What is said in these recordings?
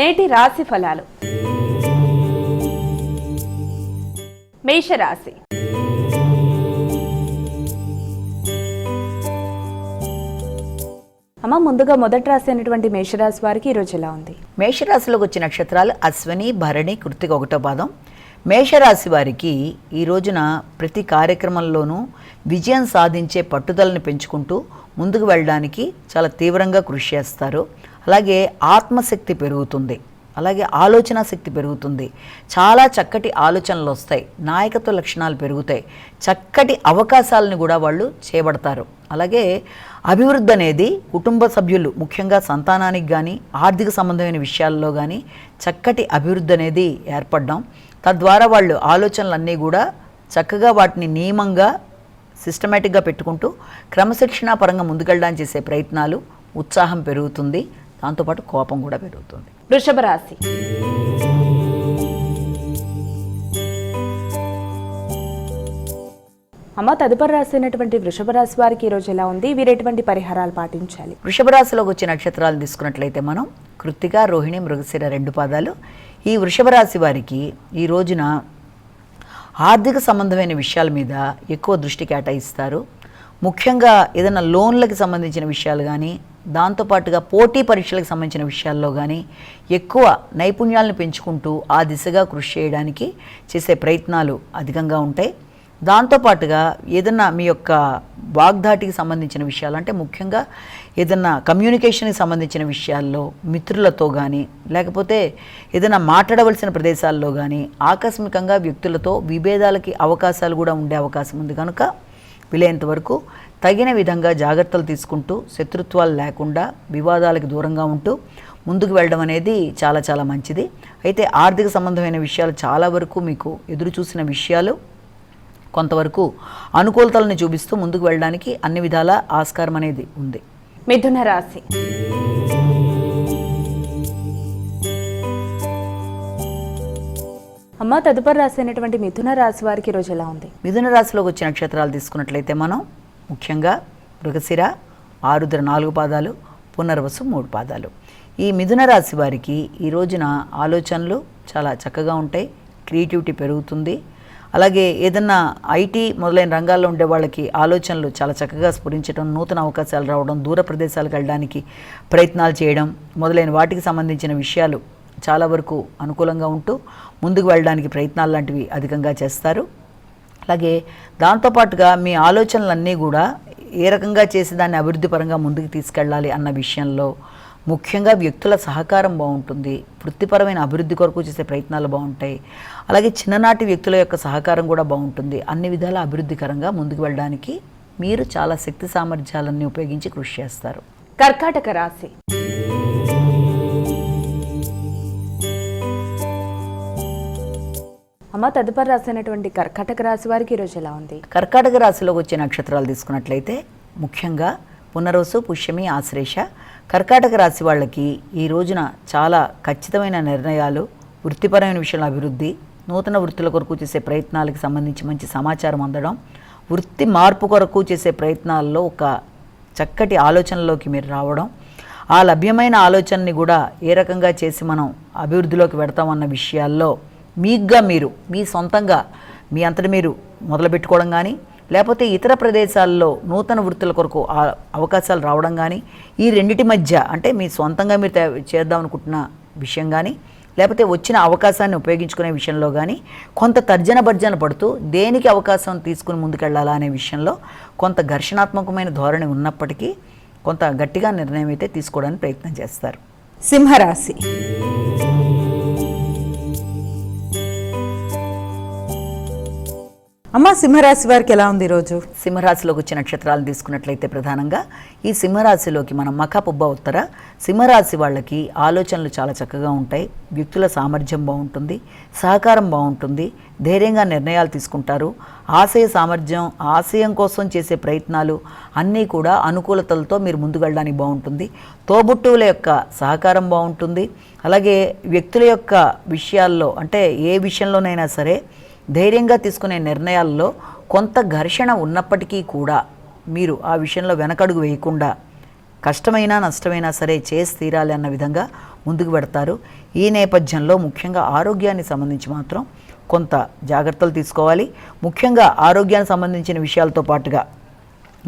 నేటి రాశి ఫలాలు. మేషరాశి. అమ్మ, ముందుగా మొదటి రాశి అయినటువంటి మేషరాశి వారికి ఈరోజు ఎలా ఉంది? మేషరాశిలోకి వచ్చే నక్షత్రాలు అశ్విని, భరణి, కృత్తిక 1వ పాదం. మేషరాశి వారికి ఈ రోజున ప్రతి కార్యక్రమంలోనూ విజయం సాధించే పట్టుదలని పెంచుకుంటూ ముందుకు వెళ్ళడానికి చాలా తీవ్రంగా కృషి చేస్తారు. అలాగే ఆత్మశక్తి పెరుగుతుంది, అలాగే ఆలోచన శక్తి పెరుగుతుంది. చాలా చక్కటి ఆలోచనలు వస్తాయి, నాయకత్వ లక్షణాలు పెరుగుతాయి, చక్కటి అవకాశాలను కూడా వాళ్ళు చేపడతారు. అలాగే అభివృద్ధి అనేది కుటుంబ సభ్యులు, ముఖ్యంగా సంతానానికి కానీ ఆర్థిక సంబంధమైన విషయాల్లో కానీ చక్కటి అభివృద్ధి అనేది ఏర్పడడం, తద్వారా వాళ్ళు ఆలోచనలన్నీ కూడా చక్కగా వాటిని నియమంగా సిస్టమేటిక్గా పెట్టుకుంటూ క్రమశిక్షణా పరంగా ముందుకెళ్ళడానికి చేసే ప్రయత్నాలు, ఉత్సాహం పెరుగుతుంది, దాంతోపాటు కోపం కూడా పెరుగుతుంది. వృషభ రాశి. అమ్మ, తదుపరి రాశి అయినటువంటి వృషభ రాశి వారికి ఈరోజు ఎలా ఉంది? వీరు ఎటువంటి పరిహారాలు పాటించాలి? వృషభ రాశిలోకి వచ్చే నక్షత్రాలు తీసుకున్నట్లయితే మనం కృత్తిక, రోహిణి, మృగశిర 2 పాదాలు. ఈ వృషభ రాశి వారికి ఈ రోజున ఆర్థిక సంబంధమైన విషయాల మీద ఎక్కువ దృష్టి కేటాయిస్తారు. ముఖ్యంగా ఏదైనా లోన్లకు సంబంధించిన విషయాలు కానీ, దాంతోపాటుగా పోటీ పరీక్షలకు సంబంధించిన విషయాల్లో కానీ ఎక్కువ నైపుణ్యాలను పెంచుకుంటూ ఆ దిశగా కృషి చేయడానికి చేసే ప్రయత్నాలు అధికంగా ఉంటాయి. దాంతోపాటుగా ఏదన్నా మీ యొక్క వాగ్దాటికి సంబంధించిన విషయాలు, అంటే ముఖ్యంగా ఏదన్నా కమ్యూనికేషన్కి సంబంధించిన విషయాల్లో మిత్రులతో కానీ, లేకపోతే ఏదైనా మాట్లాడవలసిన ప్రదేశాల్లో కానీ ఆకస్మికంగా వ్యక్తులతో విభేదాలకి అవకాశాలు కూడా ఉండే అవకాశం ఉంది. కనుక వీలైనంత వరకు తగిన విధంగా జాగ్రత్తలు తీసుకుంటూ శత్రుత్వాలు లేకుండా వివాదాలకు దూరంగా ఉంటూ ముందుకు వెళ్ళడం అనేది చాలా చాలా మంచిది. అయితే ఆర్థిక సంబంధమైన విషయాలు చాలా వరకు మీకు ఎదురు చూసిన విషయాలు కొంతవరకు అనుకూలతలను చూపిస్తూ ముందుకు వెళ్ళడానికి అన్ని విధాల ఆస్కారం అనేది ఉంది. మిథున రాశి. అమ్మ, తదుపరి రాశి అయినటువంటి మిథున రాశి వారికి ఈరోజు ఎలా ఉంది? మిథున రాశిలోకి వచ్చే నక్షత్రాలు తీసుకున్నట్లయితే మనం ముఖ్యంగా మృగశిర, ఆరుద్ర 4 పాదాలు, పునర్వసు 3 పాదాలు. ఈ మిథున రాశి వారికి ఈ రోజున ఆలోచనలు చాలా చక్కగా ఉంటాయి, క్రియేటివిటీ పెరుగుతుంది. అలాగే ఏదన్నా ఐటీ మొదలైన రంగాల్లో ఉండే వాళ్ళకి ఆలోచనలు చాలా చక్కగా స్ఫురించడం, నూతన అవకాశాలు రావడం, దూర ప్రదేశాలకు వెళ్ళడానికి ప్రయత్నాలు చేయడం మొదలైన వాటికి సంబంధించిన విషయాలు చాలా వరకు అనుకూలంగా ఉంటూ ముందుకు వెళ్ళడానికి ప్రయత్నాలు లాంటివి అధికంగా చేస్తారు. అలాగే దాంతోపాటుగా మీ ఆలోచనలన్నీ కూడా ఏ రకంగా చేసి దాన్ని అభివృద్ధి పరంగా ముందుకు తీసుకెళ్ళాలి అన్న విషయంలో ముఖ్యంగా వ్యక్తుల సహకారం బాగుంటుంది, వృత్తిపరమైన అభివృద్ధి కొరకు చేసే ప్రయత్నాలు బాగుంటాయి. అలాగే చిన్ననాటి వ్యక్తుల యొక్క సహకారం కూడా బాగుంటుంది. అన్ని విధాల అభివృద్ధికరంగా ముందుకు వెళ్ళడానికి మీరు చాలా శక్తి సామర్థ్యాలన్నీ ఉపయోగించి కృషి చేస్తారు. కర్కాటక రాశి. అమ్మ, తదుపరి రాశి అయినటువంటి కర్కాటక రాశి వారికి ఈరోజు ఎలా ఉంది? కర్కాటక రాశిలోకి వచ్చే నక్షత్రాలు తీసుకున్నట్లయితే ముఖ్యంగా పునర్వసు, పుష్యమి, ఆశ్లేష. కర్కాటక రాశి వాళ్ళకి ఈ రోజున చాలా ఖచ్చితమైన నిర్ణయాలు, వృత్తిపరమైన విషయంలో అభివృద్ధి, నూతన వృత్తుల కొరకు చేసే ప్రయత్నాలకు సంబంధించి మంచి సమాచారం అందడం, వృత్తి మార్పు కొరకు చేసే ప్రయత్నాల్లో ఒక చక్కటి ఆలోచనలోకి మీరు రావడం, ఆ లభ్యమైన ఆలోచనని కూడా ఏ రకంగా చేసి మనం అభివృద్ధిలోకి పెడతామన్న విషయాల్లో మీగ్గా మీరు మీ సొంతంగా మీ అంతటి మీరు మొదలుపెట్టుకోవడం కానీ, లేకపోతే ఇతర ప్రదేశాల్లో నూతన వృత్తుల కొరకు అవకాశాలు రావడం కానీ, ఈ రెండిటి మధ్య అంటే మీ సొంతంగా మీరు చేద్దాం అనుకుంటున్న విషయం కానీ, లేకపోతే వచ్చిన అవకాశాన్ని ఉపయోగించుకునే విషయంలో కానీ కొంత తర్జన భర్జన పడుతూ దేనికి అవకాశం తీసుకుని ముందుకెళ్ళాలా అనే విషయంలో కొంత ఘర్షణాత్మకమైన ధోరణి ఉన్నప్పటికీ కొంత గట్టిగా నిర్ణయం అయితే తీసుకోవడానికి ప్రయత్నం చేస్తారు. సింహరాశి. అమ్మ, సింహరాశి వారికి ఎలా ఉంది ఈరోజు? సింహరాశిలోకి వచ్చే నక్షత్రాలు తీసుకున్నట్లయితే ప్రధానంగా ఈ సింహరాశిలోకి మనం మఖ, పుబ్బ, ఉత్తర. సింహరాశి వాళ్ళకి ఆలోచనలు చాలా చక్కగా ఉంటాయి, వ్యక్తుల సామర్థ్యం బాగుంటుంది, సహకారం బాగుంటుంది, ధైర్యంగా నిర్ణయాలు తీసుకుంటారు, ఆశయ సామర్థ్యం, ఆశయం కోసం చేసే ప్రయత్నాలు అన్నీ కూడా అనుకూలతలతో మీరు ముందుకు వెళ్ళడానికి బాగుంటుంది. తోబుట్టువుల యొక్క సహకారం బాగుంటుంది. అలాగే వ్యక్తుల యొక్క విషయాల్లో, అంటే ఏ విషయంలోనైనా సరే ధైర్యంగా తీసుకునే నిర్ణయాల్లో కొంత ఘర్షణ ఉన్నప్పటికీ కూడా మీరు ఆ విషయంలో వెనకడుగు వేయకుండా కష్టమైనా నష్టమైనా సరే చేసి తీరాలి అన్న విధంగా ముందుకు పెడతారు. ఈ నేపథ్యంలో ముఖ్యంగా ఆరోగ్యానికి సంబంధించి మాత్రం కొంత జాగ్రత్తలు తీసుకోవాలి. ముఖ్యంగా ఆరోగ్యానికి సంబంధించిన విషయాలతో పాటుగా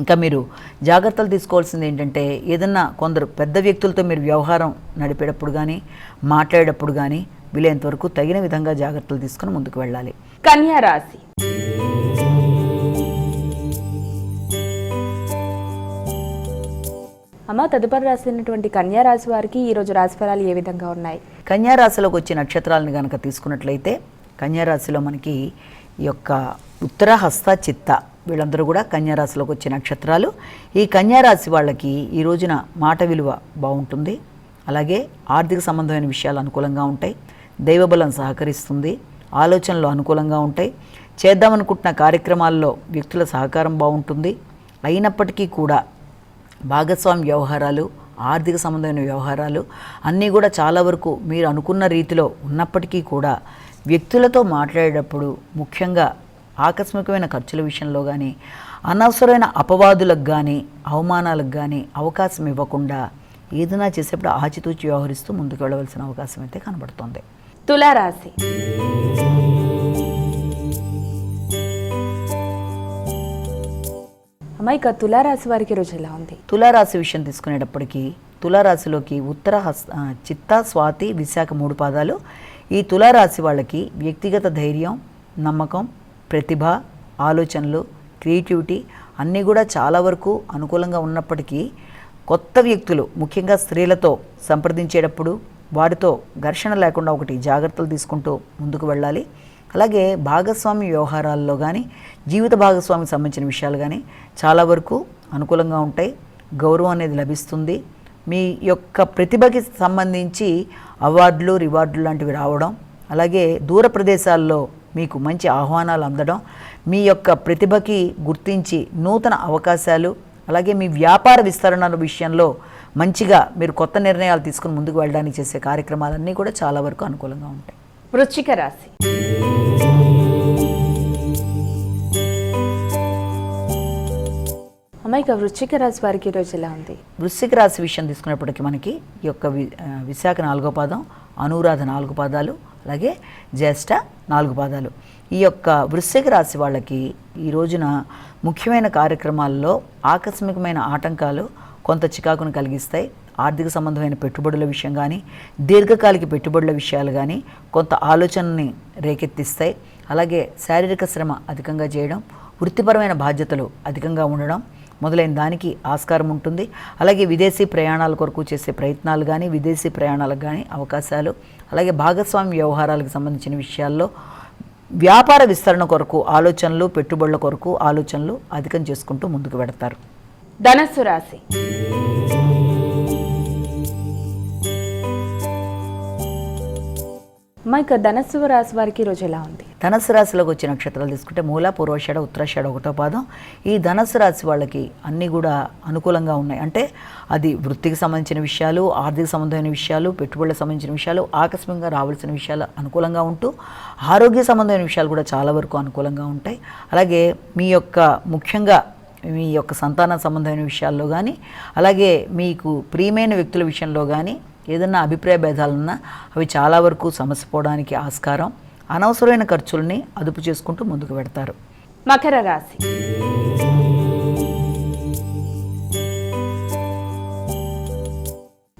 ఇంకా మీరు జాగ్రత్తలు తీసుకోవాల్సింది ఏంటంటే, ఏదన్నా కొందరు పెద్ద వ్యక్తులతో మీరు వ్యవహారం నడిపేటప్పుడు కానీ మాట్లాడేటప్పుడు కానీ వీలైనంత వరకు తగిన విధంగా జాగ్రత్తలు తీసుకుని ముందుకు వెళ్ళాలి. కన్యా రాశి. అమ్మ, తదుపరి రాసినటువంటి కన్యా రాశి వారికి ఈరోజు రాశి ఫలాలు ఏ విధంగా ఉన్నాయి? కన్యా రాశిలోకి వచ్చే నక్షత్రాలను కనుక తీసుకున్నట్లయితే కన్యా రాశిలో మనకి ఈ యొక్క ఉత్తర, హస్త, చిత్త వీళ్ళందరూ కూడా కన్యా రాశిలోకి వచ్చే నక్షత్రాలు. ఈ కన్యా రాశి వాళ్ళకి ఈ రోజున మాట విలువ బాగుంటుంది. అలాగే ఆర్థిక సంబంధమైన విషయాలు అనుకూలంగా ఉంటాయి. దైవబలం సహకరిస్తుంది. ఆలోచనలు అనుకూలంగా ఉంటాయి. చేద్దామనుకుంటున్న కార్యక్రమాల్లో వ్యక్తుల సహకారం బాగుంటుంది. అయినప్పటికీ కూడా భాగస్వామి వ్యవహారాలు, ఆర్థిక సంబంధమైన వ్యవహారాలు అన్నీ కూడా చాలా వరకు మీరు అనుకున్న రీతిలో ఉన్నప్పటికీ కూడా వ్యక్తులతో మాట్లాడేటప్పుడు ముఖ్యంగా ఆకస్మికమైన ఖర్చుల విషయంలో కానీ అనవసరమైన అపవాదులకు కానీ అవమానాలకు కానీ అవకాశం ఇవ్వకుండా ఏదైనా చేసేప్పుడు ఆచితూచి వ్యవహరిస్తూ ముందుకు వెళ్ళవలసిన అవకాశం అయితే కనబడుతుంది. తులారాశి. అమ్మ, ఇక తులారాశి వారికి రోజు ఎలా ఉంది? తులారాశి విషయం తీసుకునేటప్పటికీ తులారాశిలోకి ఉత్తర, చిత్త, స్వాతి, విశాఖ 3 పాదాలు. ఈ తులారాశి వాళ్ళకి వ్యక్తిగత ధైర్యం, నమ్మకం, ప్రతిభ, ఆలోచనలు, క్రియేటివిటీ అన్నీ కూడా చాలా వరకు అనుకూలంగా ఉన్నప్పటికీ కొత్త వ్యక్తులు ముఖ్యంగా స్త్రీలతో సంప్రదించేటప్పుడు వారితో ఘర్షణ లేకుండా ఒకటి జాగ్రత్తలు తీసుకుంటూ ముందుకు వెళ్ళాలి. అలాగే భాగస్వామి వ్యవహారాల్లో కానీ జీవిత భాగస్వామికి సంబంధించిన విషయాలు కానీ చాలా వరకు అనుకూలంగా ఉంటాయి. గౌరవం అనేది లభిస్తుంది. మీ యొక్క ప్రతిభకి సంబంధించి అవార్డులు, రివార్డులు లాంటివి రావడం, అలాగే దూర ప్రదేశాల్లో మీకు మంచి ఆహ్వానాలు అందడం, మీ యొక్క ప్రతిభకి గుర్తించి నూతన అవకాశాలు, అలాగే మీ వ్యాపార విస్తరణ విషయంలో మంచిగా మీరు కొత్త నిర్ణయాలు తీసుకుని ముందుకు వెళ్ళడానికి చేసే కార్యక్రమాలన్నీ కూడా చాలా వరకు అనుకూలంగా ఉంటాయి. వృశ్చిక రాశి. అమ్మ, ఇక వృశ్చిక రాశి వారికి ఈరోజు ఎలా ఉంది? వృశ్చిక రాశి విషయం తీసుకున్నప్పటికీ మనకి ఈ యొక్క విశాఖ 4వ పాదం, అనురాధ 4 పాదాలు, అలాగే జ్యేష్ఠ 4 పాదాలు. ఈ యొక్క వృశ్చిక రాశి వాళ్ళకి ఈ రోజున ముఖ్యమైన కార్యక్రమాల్లో ఆకస్మికమైన ఆటంకాలు కొంత చికాకును కలిగిస్తాయి. ఆర్థిక సంబంధమైన పెట్టుబడుల విషయం కానీ దీర్ఘకాలిక పెట్టుబడుల విషయాలు కానీ కొంత ఆలోచనని రేకెత్తిస్తాయి. అలాగే శారీరక శ్రమ అధికంగా చేయడం, వృత్తిపరమైన బాధ్యతలు అధికంగా ఉండడం మొదలైన దానికి ఆస్కారం ఉంటుంది. అలాగే విదేశీ ప్రయాణాల కొరకు చేసే ప్రయత్నాలు కానీ విదేశీ ప్రయాణాలకు కానీ అవకాశాలు, అలాగే భాగస్వామి వ్యవహారాలకు సంబంధించిన విషయాల్లో వ్యాపార విస్తరణ కొరకు ఆలోచనలు, పెట్టుబడుల కొరకు ఆలోచనలు అధికం చేసుకుంటూ ముందుకు పెడతారు. ధనస్సు రాశి. ఇక ధనస్సు రాశి వారికి ఈరోజు ఎలా ఉంది? ధనస్సు రాశిలోకి వచ్చే నక్షత్రాలు తీసుకుంటే మూల, పూర్వాషాఢ, ఉత్తరాషాఢ 1వ పాదం. ఈ ధనస్సు రాశి వాళ్ళకి అన్నీ కూడా అనుకూలంగా ఉన్నాయి. అంటే అది వృత్తికి సంబంధించిన విషయాలు, ఆర్థిక సంబంధమైన విషయాలు, పెట్టుబడులకు సంబంధించిన విషయాలు, ఆకస్మికంగా రావాల్సిన విషయాలు అనుకూలంగా ఉంటూ ఆరోగ్య సంబంధమైన విషయాలు కూడా చాలా వరకు అనుకూలంగా ఉంటాయి. అలాగే మీ యొక్క ముఖ్యంగా మీ యొక్క సంతాన సంబంధమైన విషయాల్లో కానీ అలాగే మీకు ప్రియమైన వ్యక్తుల విషయంలో కానీ ఏదన్నా అభిప్రాయ భేదాలున్నా అవి చాలా వరకు సమసిపోవడానికి ఆస్కారం. అనవసరమైన ఖర్చుల్ని అదుపు చేసుకుంటూ ముందుకు పెడతారు. మకర రాశి.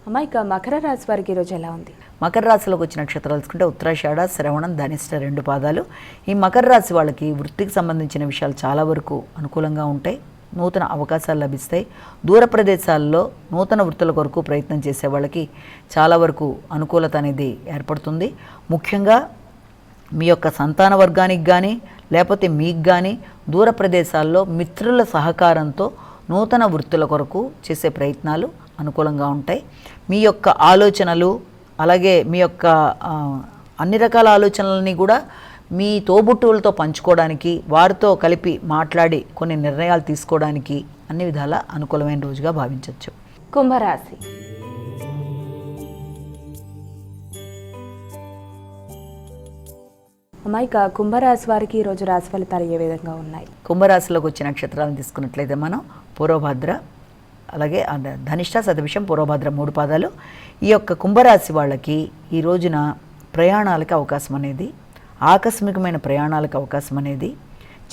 అమ్మ, ఇక మకర రాశి వారికి ఈరోజు ఎలా ఉంది? మకర రాశిలోకి వచ్చిన నక్షత్రాలు తీసుకుంటే ఉత్తరాషాఢ, శ్రవణం, ధనిష్ట 2 పాదాలు. ఈ మకర రాశి వాళ్ళకి వృత్తికి సంబంధించిన విషయాలు చాలా వరకు అనుకూలంగా ఉంటాయి. నూతన అవకాశాలు లభిస్తాయి. దూర ప్రదేశాల్లో నూతన వృత్తుల కొరకు ప్రయత్నం చేసే వాళ్ళకి చాలా వరకు అనుకూలత అనేది ఏర్పడుతుంది. ముఖ్యంగా మీ యొక్క సంతాన వర్గానికి కానీ లేకపోతే మీకు కానీ దూర ప్రదేశాల్లో మిత్రుల సహకారంతో నూతన వృత్తుల కొరకు చేసే ప్రయత్నాలు అనుకూలంగా ఉంటాయి. మీ యొక్క ఆలోచనలు అలాగే మీ యొక్క అన్ని రకాల ఆలోచనలని కూడా మీ తోబుట్టువులతో పంచుకోవడానికి, వారితో కలిపి మాట్లాడి కొన్ని నిర్ణయాలు తీసుకోవడానికి అన్ని విధాల అనుకూలమైన రోజుగా భావించవచ్చు. కుంభరాశి. ఇక కుంభరాశి వారికి ఈరోజు రాశి ఫలితాలు ఏ విధంగా ఉన్నాయి? కుంభరాశిలోకి వచ్చే నక్షత్రాలను తీసుకున్నట్లయితే మనం పూర్వభద్ర, అలాగే ధనిష్ట, శతభిషం, పూర్వభద్ర 3 పాదాలు. ఈ యొక్క కుంభరాశి వాళ్ళకి ఈ రోజున ప్రయాణాలకు అవకాశం అనేది, ఆకస్మికమైన ప్రయాణాలకు అవకాశం అనేది,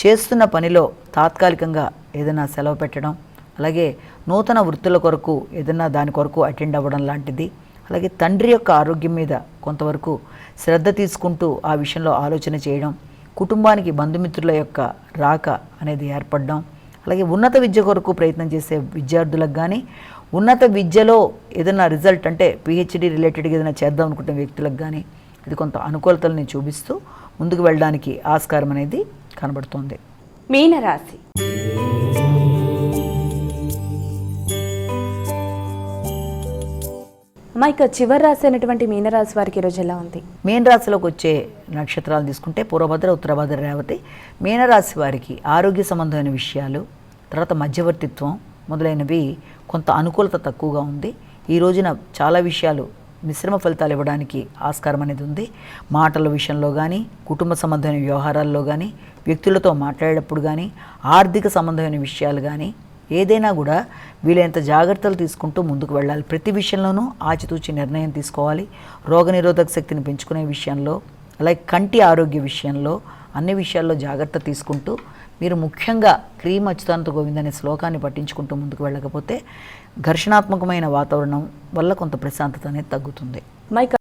చేస్తున్న పనిలో తాత్కాలికంగా ఏదైనా సెలవు పెట్టడం, అలాగే నూతన వృత్తుల కొరకు ఏదైనా దాని కొరకు అటెండ్ అవ్వడం లాంటిది, అలాగే తండ్రి యొక్క ఆరోగ్యం మీద కొంతవరకు శ్రద్ధ తీసుకుంటూ ఆ విషయంలో ఆలోచన చేయడం, కుటుంబానికి బంధుమిత్రుల యొక్క రాక అనేది ఏర్పడడం, అలాగే ఉన్నత విద్య కొరకు ప్రయత్నం చేసే విద్యార్థులకు కానీ, ఉన్నత విద్యలో ఏదైనా రిజల్ట్ అంటే పిహెచ్డి రిలేటెడ్గా ఏదైనా చేద్దాం అనుకుంటున్న వ్యక్తులకు కానీ ఇది కొంత అనుకూలతల్ని చూపిస్తూ ముందుకు వెళ్ళడానికి ఆస్కారం అనేది కనబడుతోంది. మీనరాశి. అమ్మా, ఇక చివరి రాశి అయినటువంటి మీనరాశి వారికి ఈరోజు ఎలా ఉంది? మీనరాశిలోకి వచ్చే నక్షత్రాలు తీసుకుంటే పూర్వభద్ర, ఉత్తరభద్ర, రేవతి. మీనరాశి వారికి ఆరోగ్య సంబంధమైన విషయాలు, తర్వాత మధ్యవర్తిత్వం మొదలైనవి కొంత అనుకూలత తక్కువగా ఉంది. ఈ రోజున చాలా విషయాలు మిశ్రమ ఫలితాలు ఇవ్వడానికి ఆస్కారం అనేది ఉంది. మాటల విషయంలో కానీ, కుటుంబ సంబంధమైన వ్యవహారాల్లో కానీ, వ్యక్తులతో మాట్లాడేటప్పుడు కానీ, ఆర్థిక సంబంధమైన విషయాలు కానీ ఏదైనా కూడా వీలైనంత జాగ్రత్తలు తీసుకుంటూ ముందుకు వెళ్ళాలి. ప్రతి విషయంలోనూ ఆచితూచి నిర్ణయం తీసుకోవాలి. రోగనిరోధక శక్తిని పెంచుకునే విషయంలో, అలాగే కంటి ఆరోగ్య విషయంలో, అన్ని విషయాల్లో జాగ్రత్త తీసుకుంటూ మీరు ముఖ్యంగా క్రీమ్ అచ్యుతానంత గోవింద అనే శ్లోకాన్ని పట్టించుకుంటూ ముందుకు వెళ్ళకపోతే ఘర్షణాత్మకమైన వాతావరణం వల్ల కొంత ప్రశాంతత అనేది తగ్గుతుంది. మైక్